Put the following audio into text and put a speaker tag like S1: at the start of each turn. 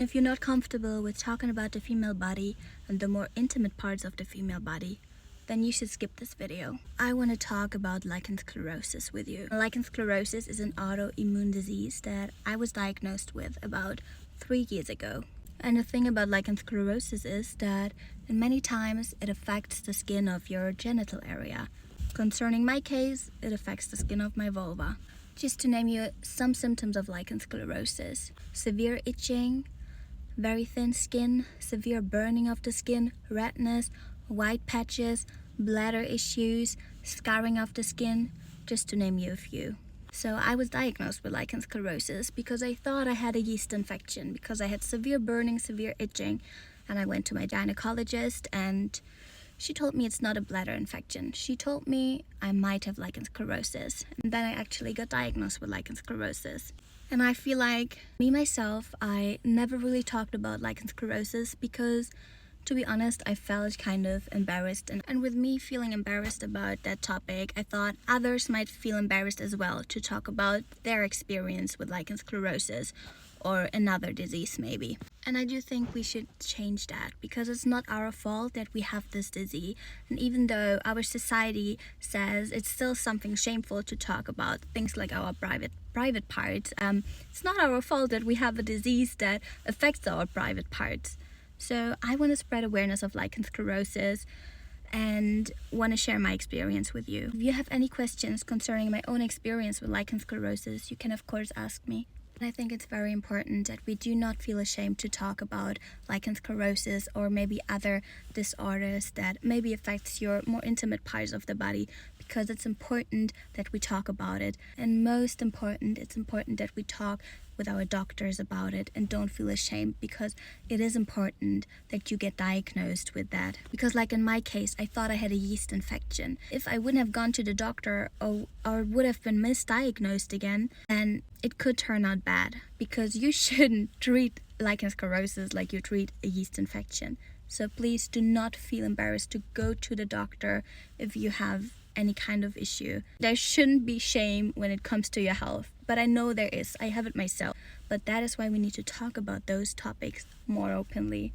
S1: If you're not comfortable with talking about the female body and the more intimate parts of the female body, then you should skip this video. I want to talk about lichen sclerosus with you. Lichen sclerosus is an autoimmune disease that I was diagnosed with about 3 years ago. And the thing about lichen sclerosus is that in many times it affects the skin of your genital area. Concerning my case, it affects the skin of my vulva. Just to name you some symptoms of lichen sclerosus: severe itching, very thin skin, severe burning of the skin, redness, white patches, bladder issues, scarring of the skin, just to name you a few. So I was diagnosed with lichen sclerosus because I thought I had a yeast infection, because I had severe burning, severe itching, and I went to my gynecologist and she told me it's not a bladder infection. She told me I might have lichen sclerosus, and then I actually got diagnosed with lichen sclerosus. And I feel like myself, I never really talked about lichen sclerosus because, to be honest, I felt kind of embarrassed. And with me feeling embarrassed about that topic, I thought others might feel embarrassed as well to talk about their experience with lichen sclerosus or another disease maybe. And I do think we should change that, because it's not our fault that we have this disease. And even though our society says it's still something shameful to talk about things like our private parts, it's not our fault that we have a disease that affects our private parts. So I want to spread awareness of lichen sclerosus and want to share my experience with you. If you have any questions concerning my own experience with lichen sclerosus, you can of course ask me. I think it's very important that we do not feel ashamed to talk about lichen sclerosus or maybe other disorders that maybe affects your more intimate parts of the body, because it's important that we talk about it. And most important, it's important that we talk with our doctors about it and don't feel ashamed, because it is important that you get diagnosed with that. Because like in my case, I thought I had a yeast infection. If I wouldn't have gone to the doctor or would have been misdiagnosed again, then it could turn out bad, because you shouldn't treat lichen sclerosus like you treat a yeast infection. So please do not feel embarrassed to go to the doctor if you have any kind of issue. There shouldn't be shame when it comes to your health, but I know there is. I have it myself. But that is why we need to talk about those topics more openly.